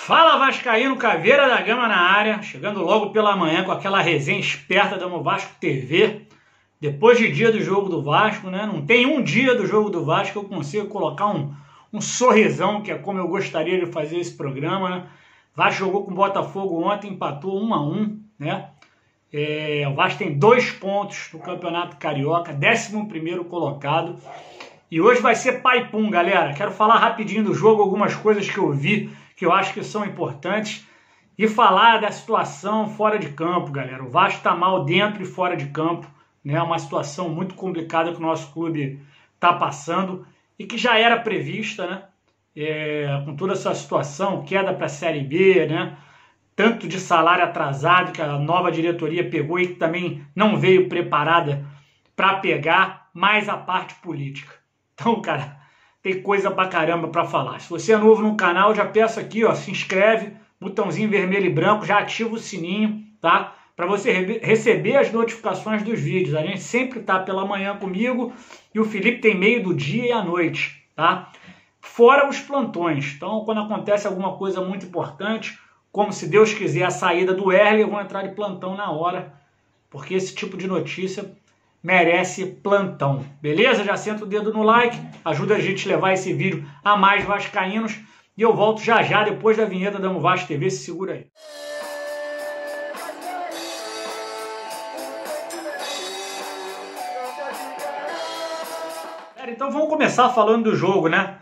Fala Vascaíno, Caveira da Gama na área, chegando logo pela manhã com aquela resenha esperta da Vasco TV. Depois de dia do jogo do Vasco, né? Não tem um dia do jogo do Vasco que eu consiga colocar um sorrisão, que é como eu gostaria de fazer esse programa, né? Vasco jogou com o Botafogo ontem, empatou 1-1, né? O Vasco tem 2 pontos no Campeonato Carioca, 11º colocado. E hoje vai ser pai-pum, galera. Quero falar rapidinho do jogo, algumas coisas que eu vi, que eu acho que são importantes, e falar da situação fora de campo, galera. O Vasco está mal dentro e fora de campo, né? Uma situação muito complicada que o nosso clube está passando e que já era prevista, né? Com toda essa situação, queda para a Série B, né? Tanto de salário atrasado que a nova diretoria pegou e que também não veio preparada para pegar, mais a parte política. Então, cara, tem coisa pra caramba pra falar. Se você é novo no canal, já peço aqui, ó, se inscreve, botãozinho vermelho e branco, já ativa o sininho, tá? Pra você receber as notificações dos vídeos. A gente sempre tá pela manhã comigo e o Felipe tem meio do dia e à noite, tá? Fora os plantões. Então, quando acontece alguma coisa muito importante, como se Deus quiser a saída do Erle, eu vou entrar de plantão na hora, porque esse tipo de notícia merece plantão, beleza? Já senta o dedo no like, ajuda a gente a levar esse vídeo a mais vascaínos e eu volto já já depois da vinheta da Vasco TV, se segura aí. Então vamos começar falando do jogo, né?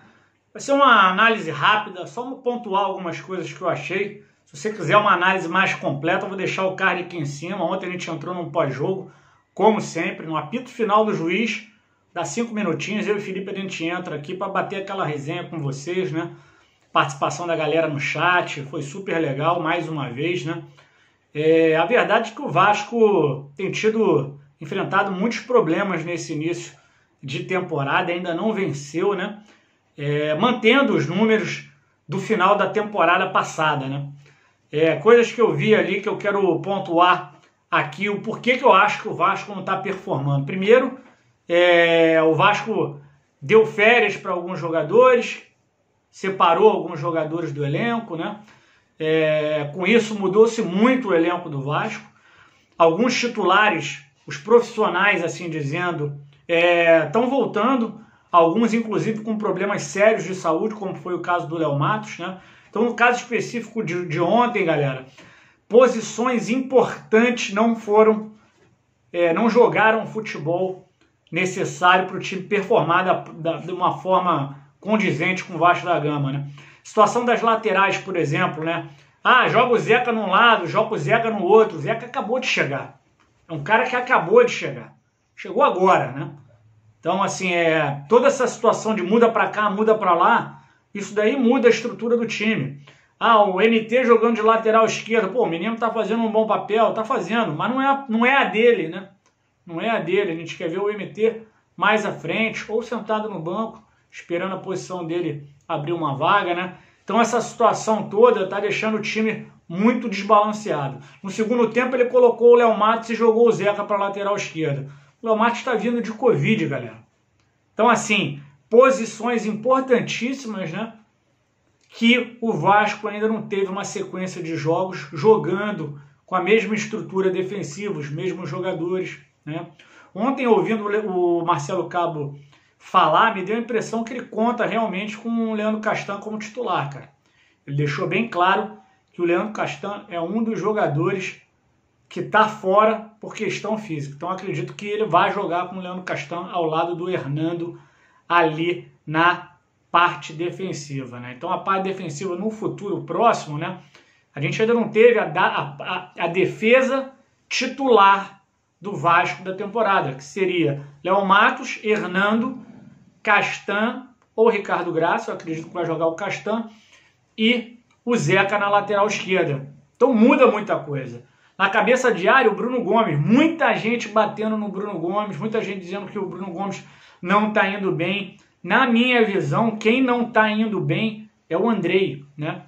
Vai ser uma análise rápida, só vou pontuar algumas coisas que eu achei. Se você quiser uma análise mais completa, eu vou deixar o card aqui em cima. Ontem a gente entrou num pós-jogo, como sempre, no apito final do juiz, dá 5 minutinhos, eu e o Felipe a gente entra aqui para bater aquela resenha com vocês, né? Participação da galera no chat, foi super legal, mais uma vez, né? A verdade é que o Vasco tem enfrentado muitos problemas nesse início de temporada, ainda não venceu, né? Mantendo os números do final da temporada passada, né? Coisas que eu vi ali que eu quero pontuar aqui, o porquê que eu acho que o Vasco não está performando. Primeiro, o Vasco deu férias para alguns jogadores, separou alguns jogadores do elenco, né? Com isso mudou-se muito o elenco do Vasco. Alguns titulares, os profissionais, assim dizendo, estão voltando, alguns inclusive com problemas sérios de saúde, como foi o caso do Léo Matos, né? Então, no caso específico de ontem, galera, posições importantes não jogaram o futebol necessário para o time performar de uma forma condizente com o Vasco da Gama, né? Situação das laterais, por exemplo, né? Joga o Zeca num lado, joga o Zeca no outro. O Zeca acabou de chegar. É um cara que acabou de chegar. Chegou agora, né? Então, assim, toda essa situação de muda para cá, muda para lá, isso daí muda a estrutura do time. O MT jogando de lateral esquerdo. Pô, o menino tá fazendo um bom papel, tá fazendo, mas não é a dele, né? Não é a dele. A gente quer ver o MT mais à frente, ou sentado no banco, esperando a posição dele abrir uma vaga, né? Então essa situação toda tá deixando o time muito desbalanceado. No segundo tempo ele colocou o Léo Matos e jogou o Zeca para lateral esquerda. O Léo Matos está vindo de Covid, galera. Então, assim, posições importantíssimas, né? Que o Vasco ainda não teve uma sequência de jogos jogando com a mesma estrutura defensiva, os mesmos jogadores, né? Ontem, ouvindo o Marcelo Cabo falar, me deu a impressão que ele conta realmente com o Leandro Castan como titular, cara. Ele deixou bem claro que o Leandro Castan é um dos jogadores que está fora por questão física. Então, acredito que ele vai jogar com o Leandro Castan ao lado do Hernando ali na parte defensiva, né? Então a parte defensiva no futuro próximo, né? A gente ainda não teve a defesa titular do Vasco da temporada, que seria Léo Matos, Hernando, Castan ou Ricardo Graça, eu acredito que vai jogar o Castan, e o Zeca na lateral esquerda. Então muda muita coisa. Na cabeça de área, o Bruno Gomes, muita gente batendo no Bruno Gomes, muita gente dizendo que o Bruno Gomes não está indo bem. Na minha visão, quem não está indo bem é o Andrei, né?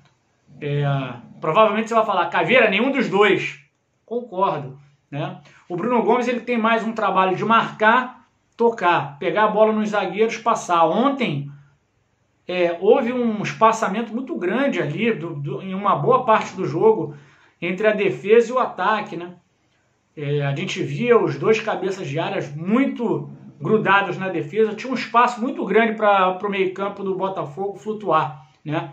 Provavelmente você vai falar, Caveira, nenhum dos dois. Concordo, né? O Bruno Gomes ele tem mais um trabalho de marcar, tocar, pegar a bola nos zagueiros, passar. Ontem, houve um espaçamento muito grande ali, em uma boa parte do jogo, entre a defesa e o ataque, né? A gente via os dois cabeças de áreas muito grudados na defesa, tinha um espaço muito grande para o meio-campo do Botafogo flutuar, né?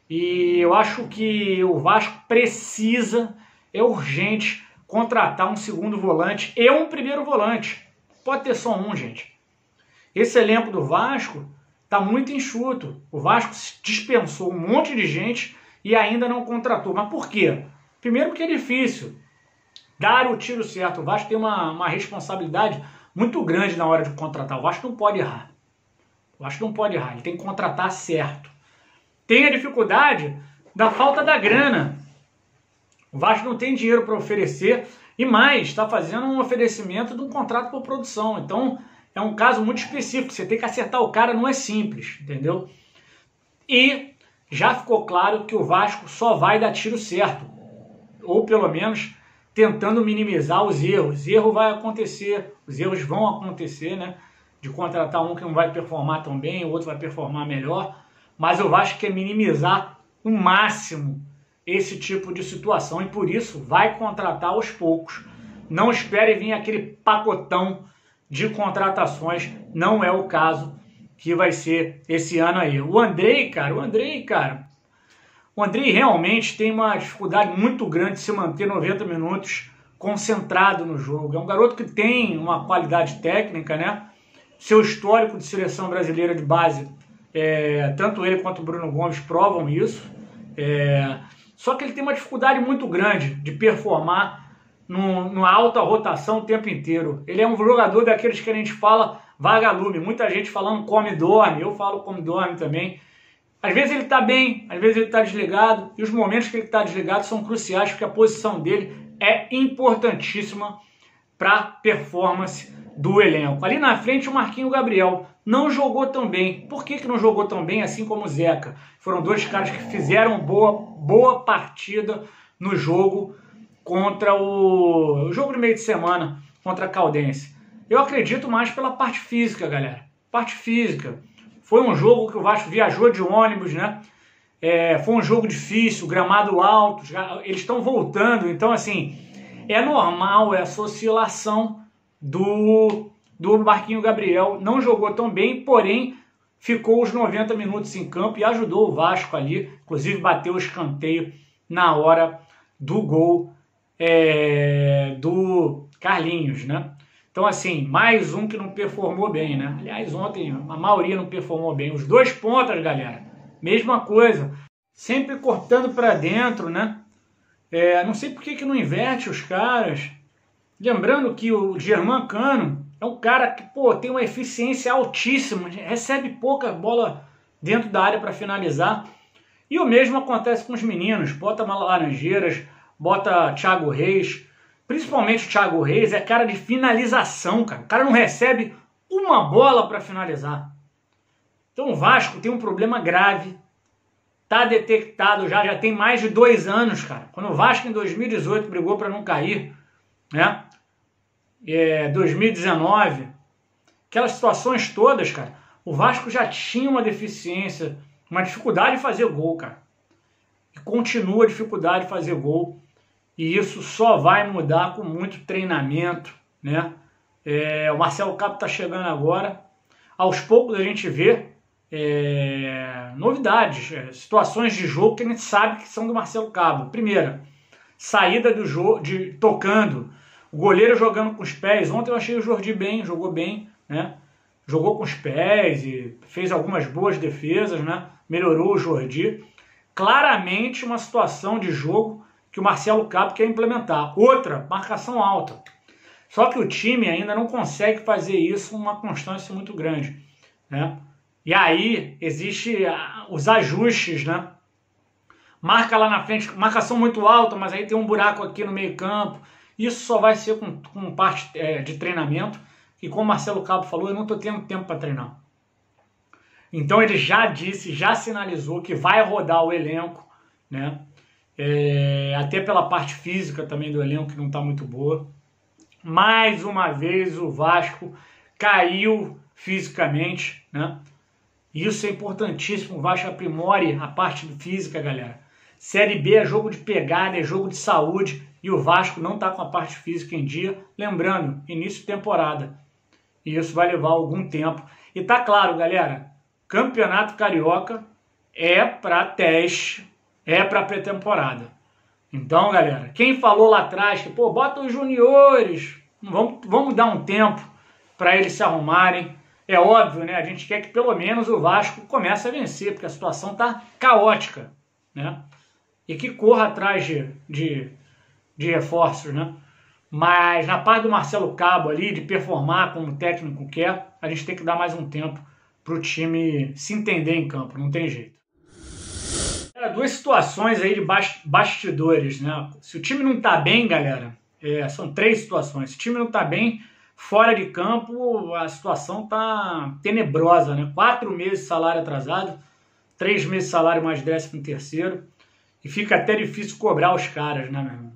E eu acho que o Vasco precisa, é urgente, contratar um segundo volante e um primeiro volante. Pode ter só um, gente. Esse elenco do Vasco está muito enxuto. O Vasco dispensou um monte de gente e ainda não contratou. Mas por quê? Primeiro porque é difícil dar o tiro certo. O Vasco tem uma responsabilidade muito grande na hora de contratar. O Vasco não pode errar. O Vasco não pode errar. Ele tem que contratar certo. Tem a dificuldade da falta da grana. O Vasco não tem dinheiro para oferecer e mais, está fazendo um oferecimento de um contrato por produção. Então, é um caso muito específico. Você tem que acertar o cara, não é simples, entendeu? E já ficou claro que o Vasco só vai dar tiro certo. Ou pelo menos tentando minimizar os erros. Erro vai acontecer, os erros vão acontecer, né? De contratar um que não vai performar tão bem, o outro vai performar melhor. Mas o Vasco quer minimizar o máximo esse tipo de situação e por isso vai contratar aos poucos. Não espere vir aquele pacotão de contratações, não é o caso que vai ser esse ano aí. O Andrei realmente tem uma dificuldade muito grande de se manter 90 minutos concentrado no jogo. É um garoto que tem uma qualidade técnica, né? Seu histórico de seleção brasileira de base, tanto ele quanto o Bruno Gomes provam isso. Só que ele tem uma dificuldade muito grande de performar numa alta rotação o tempo inteiro. Ele é um jogador daqueles que a gente fala vagalume. Muita gente falando come e dorme, eu falo come e dorme também. Às vezes ele está bem, às vezes ele está desligado, e os momentos que ele está desligado são cruciais, porque a posição dele é importantíssima para a performance do elenco. Ali na frente o Marquinhos Gabriel não jogou tão bem. Por que não jogou tão bem assim como o Zeca? Foram dois caras que fizeram boa partida no jogo contra o jogo de meio de semana contra a Caldense. Eu acredito mais pela parte física, galera. Parte física. Foi um jogo que o Vasco viajou de ônibus, né? Foi um jogo difícil, gramado alto, eles estão voltando, então assim, é normal essa oscilação do Marquinhos Gabriel. Não jogou tão bem, porém ficou os 90 minutos em campo e ajudou o Vasco ali, inclusive bateu o escanteio na hora do gol do Carlinhos, né? Então, assim, mais um que não performou bem, né? Aliás, ontem a maioria não performou bem. Os dois pontas, galera, mesma coisa. Sempre cortando para dentro, né? Não sei por que não inverte os caras. Lembrando que o Germán Cano é um cara que, tem uma eficiência altíssima. Recebe pouca bola dentro da área para finalizar. E o mesmo acontece com os meninos. Bota Laranjeiras, bota Thiago Reis. Principalmente o Thiago Reis é cara de finalização, cara. O cara não recebe uma bola para finalizar. Então o Vasco tem um problema grave. Tá detectado já tem mais de 2 anos, cara. Quando o Vasco em 2018 brigou para não cair, né? 2019, aquelas situações todas, cara. O Vasco já tinha uma deficiência, uma dificuldade de fazer gol, cara. E continua a dificuldade de fazer gol. E isso só vai mudar com muito treinamento, né? O Marcelo Cabo está chegando agora. Aos poucos a gente vê novidades, situações de jogo que a gente sabe que são do Marcelo Cabo. Primeira, saída do jogo, tocando, o goleiro jogando com os pés. Ontem eu achei o Jordi bem, jogou bem, né? Jogou com os pés e fez algumas boas defesas, né? Melhorou o Jordi. Claramente uma situação de jogo que o Marcelo Cabo quer implementar. Outra, marcação alta. Só que o time ainda não consegue fazer isso com uma constância muito grande, né? E aí existe os ajustes, né? Marca lá na frente, marcação muito alta, mas aí tem um buraco aqui no meio campo. Isso só vai ser com parte de treinamento. E como o Marcelo Cabo falou, eu não estou tendo tempo para treinar. Então ele já disse, já sinalizou que vai rodar o elenco, né? Até pela parte física também do elenco, que não está muito boa. Mais uma vez o Vasco caiu fisicamente, né? E isso é importantíssimo, o Vasco aprimore a parte física, galera. Série B é jogo de pegada, é jogo de saúde, e o Vasco não está com a parte física em dia. Lembrando, início de temporada. E isso vai levar algum tempo. E tá claro, galera, Campeonato Carioca é para teste, é para pré-temporada. Então, galera, quem falou lá atrás que, pô, bota os juniores, vamos dar um tempo para eles se arrumarem. É óbvio, né? A gente quer que pelo menos o Vasco comece a vencer, porque a situação tá caótica, né? E que corra atrás de reforços, né? Mas na parte do Marcelo Cabo ali, de performar como o técnico quer, a gente tem que dar mais um tempo para o time se entender em campo, não tem jeito. Duas situações aí de bastidores, né? Se o time não tá bem, galera, são três situações. Se o time não tá bem, fora de campo, a situação tá tenebrosa, né? 4 meses de salário atrasado, 3 meses de salário mais 13º, e fica até difícil cobrar os caras, né, meu irmão?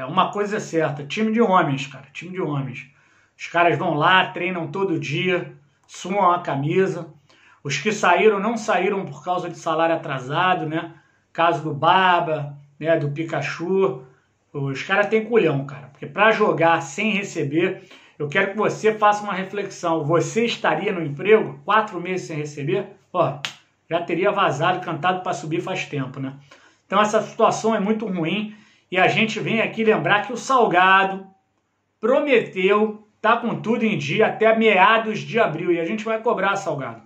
Uma coisa é certa, time de homens, cara, time de homens. Os caras vão lá, treinam todo dia, suam a camisa. Os que saíram não saíram por causa de salário atrasado, né? Caso do Baba, né, do Pikachu. Os caras têm culhão, cara, porque para jogar sem receber, eu quero que você faça uma reflexão. Você estaria no emprego 4 meses sem receber? Ó, já teria vazado, cantado para subir faz tempo, né? Então essa situação é muito ruim. E a gente vem aqui lembrar que o Salgado prometeu tá com tudo em dia até meados de abril. E a gente vai cobrar, Salgado.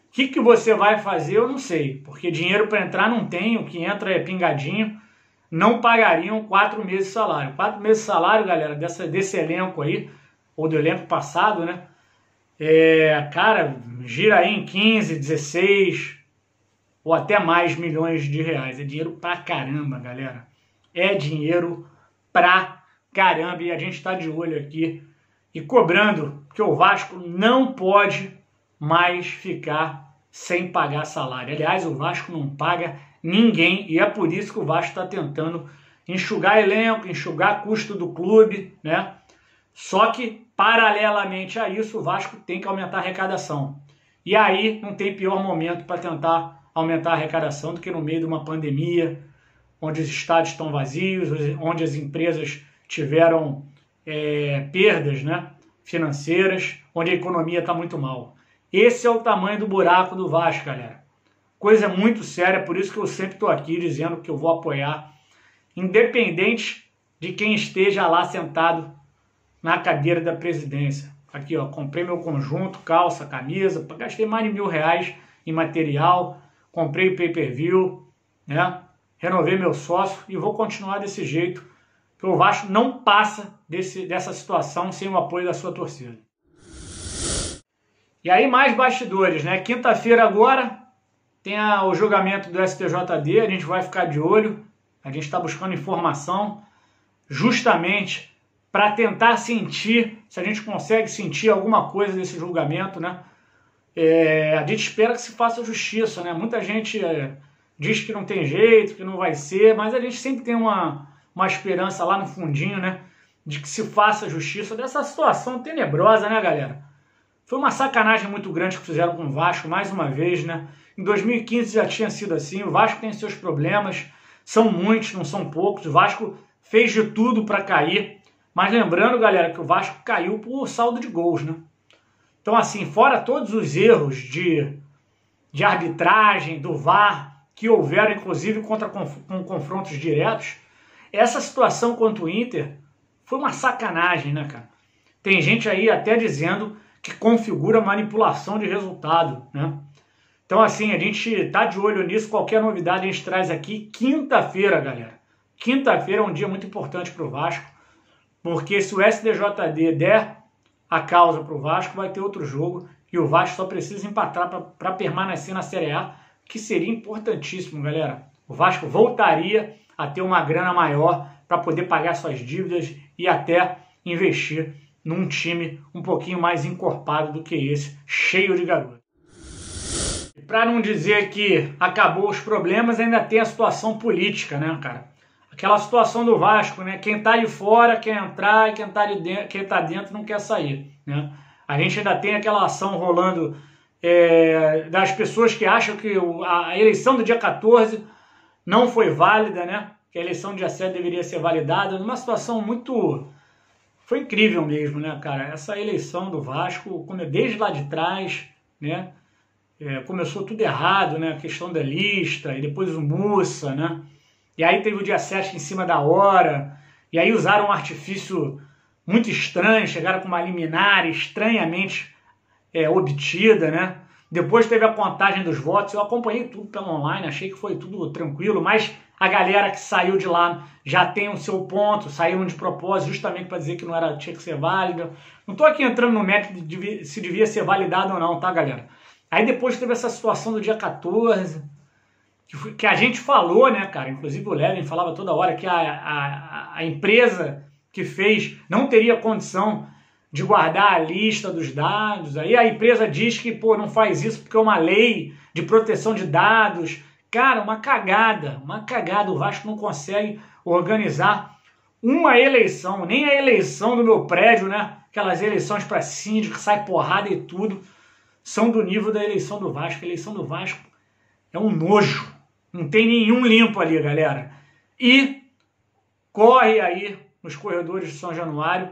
O que você vai fazer, eu não sei. Porque dinheiro para entrar não tem, o que entra é pingadinho. Não pagariam 4 meses de salário. 4 meses de salário, galera, desse elenco aí, ou do elenco passado, né? Cara, gira aí em 15, 16 ou até mais milhões de reais. É dinheiro pra caramba, galera. É dinheiro pra caramba, e a gente está de olho aqui e cobrando, porque o Vasco não pode mais ficar sem pagar salário. Aliás, o Vasco não paga ninguém, e é por isso que o Vasco está tentando enxugar elenco, enxugar custo do clube, né? Só que, paralelamente a isso, o Vasco tem que aumentar a arrecadação. E aí não tem pior momento para tentar aumentar a arrecadação do que no meio de uma pandemia, onde os estádios estão vazios, onde as empresas tiveram perdas, né, financeiras, onde a economia está muito mal. Esse é o tamanho do buraco do Vasco, galera. Coisa muito séria, por isso que eu sempre estou aqui dizendo que eu vou apoiar, independente de quem esteja lá sentado na cadeira da presidência. Aqui, ó, comprei meu conjunto, calça, camisa, gastei mais de R$1.000 em material, comprei o pay-per-view, né? Renovei meu sócio e vou continuar desse jeito, porque o Vasco não passa dessa situação sem o apoio da sua torcida. E aí mais bastidores, né? Quinta-feira agora tem o julgamento do STJD, a gente vai ficar de olho, a gente está buscando informação justamente para tentar sentir, se a gente consegue sentir alguma coisa desse julgamento, né? A gente espera que se faça justiça, né? Muita gente diz que não tem jeito, que não vai ser, mas a gente sempre tem uma esperança lá no fundinho, né? De que se faça justiça dessa situação tenebrosa, né, galera? Foi uma sacanagem muito grande que fizeram com o Vasco, mais uma vez, né? Em 2015 já tinha sido assim, o Vasco tem seus problemas, são muitos, não são poucos, o Vasco fez de tudo para cair, mas lembrando, galera, que o Vasco caiu por saldo de gols, né? Então, assim, fora todos os erros de arbitragem, do VAR, que houveram, inclusive, com confrontos diretos, essa situação contra o Inter foi uma sacanagem, né, cara? Tem gente aí até dizendo que configura manipulação de resultado, né? Então, assim, a gente tá de olho nisso, qualquer novidade a gente traz aqui quinta-feira, galera. Quinta-feira é um dia muito importante para o Vasco, porque se o STJD der a causa para o Vasco, vai ter outro jogo, e o Vasco só precisa empatar para permanecer na Série A, que seria importantíssimo, galera. O Vasco voltaria a ter uma grana maior para poder pagar suas dívidas e até investir num time um pouquinho mais encorpado do que esse, cheio de garoto. Para não dizer que acabou os problemas, ainda tem a situação política, né, cara? Aquela situação do Vasco, né? Quem tá de fora quer entrar e quem tá dentro não quer sair, né? A gente ainda tem aquela ação rolando das pessoas que acham que a eleição do dia 14 não foi válida, né? Que a eleição do dia 7 deveria ser validada, numa situação muito... Foi incrível mesmo, né, cara? Essa eleição do Vasco, desde lá de trás, né? Começou tudo errado, né? A questão da lista, e depois o Mussa, né? E aí teve o dia 7 em cima da hora, e aí usaram um artifício muito estranho, chegaram com uma liminar estranhamente obtida, né? Depois teve a contagem dos votos, eu acompanhei tudo pelo online, achei que foi tudo tranquilo, mas a galera que saiu de lá já tem o seu ponto, saíram de propósito justamente para dizer que tinha que ser válido. Não estou aqui entrando no mérito de se devia ser validado ou não, tá, galera? Aí depois teve essa situação do dia 14, que a gente falou, né, cara? Inclusive o Levin falava toda hora que a empresa que fez não teria condição de guardar a lista dos dados. Aí a empresa diz que, pô, não faz isso porque é uma lei de proteção de dados. Cara, uma cagada. O Vasco não consegue organizar uma eleição, nem a eleição do meu prédio, né? Aquelas eleições para síndico, que sai porrada e tudo, são do nível da eleição do Vasco. A eleição do Vasco é um nojo. Não tem nenhum limpo ali, galera. E corre aí nos corredores de São Januário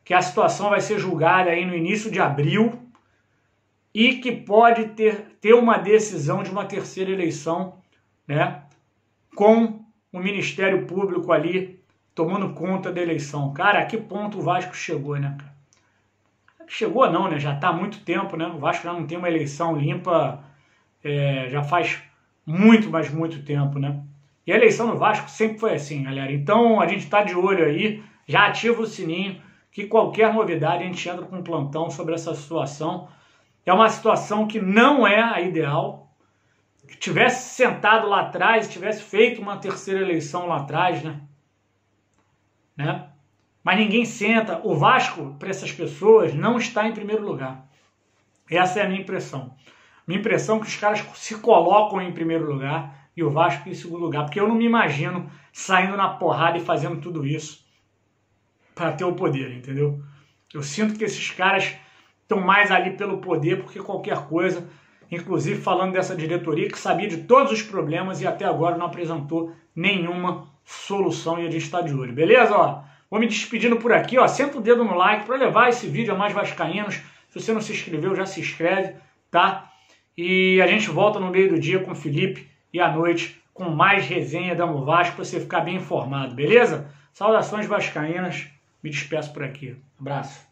que a situação vai ser julgada aí no início de abril e que pode ter uma decisão de uma terceira eleição, né, com o Ministério Público ali tomando conta da eleição. Cara, a que ponto o Vasco chegou, né, cara? Chegou não, né? Já tá há muito tempo, né? O Vasco já não tem uma eleição limpa, já faz muito, mas muito tempo, né? E a eleição do Vasco sempre foi assim, galera. Então a gente tá de olho aí, já ativa o sininho, que qualquer novidade a gente entra com um plantão sobre essa situação. É uma situação que não é a ideal. Que tivesse sentado lá atrás, tivesse feito uma terceira eleição lá atrás, né? Mas ninguém senta. O Vasco, para essas pessoas, não está em primeiro lugar. Essa é a minha impressão. Minha impressão é que os caras se colocam em primeiro lugar e o Vasco em segundo lugar. Porque eu não me imagino saindo na porrada e fazendo tudo isso para ter o poder, entendeu? Eu sinto que esses caras estão mais ali pelo poder porque qualquer coisa, inclusive falando dessa diretoria que sabia de todos os problemas e até agora não apresentou nenhuma solução e a gente está de olho, beleza? Ó, vou me despedindo por aqui, ó, senta o dedo no like para levar esse vídeo a mais vascaínos. Se você não se inscreveu, já se inscreve, tá? E a gente volta no meio do dia com o Felipe e à noite com mais resenha da Vasco para você ficar bem informado, beleza? Saudações vascaínas. Me despeço por aqui. Abraço.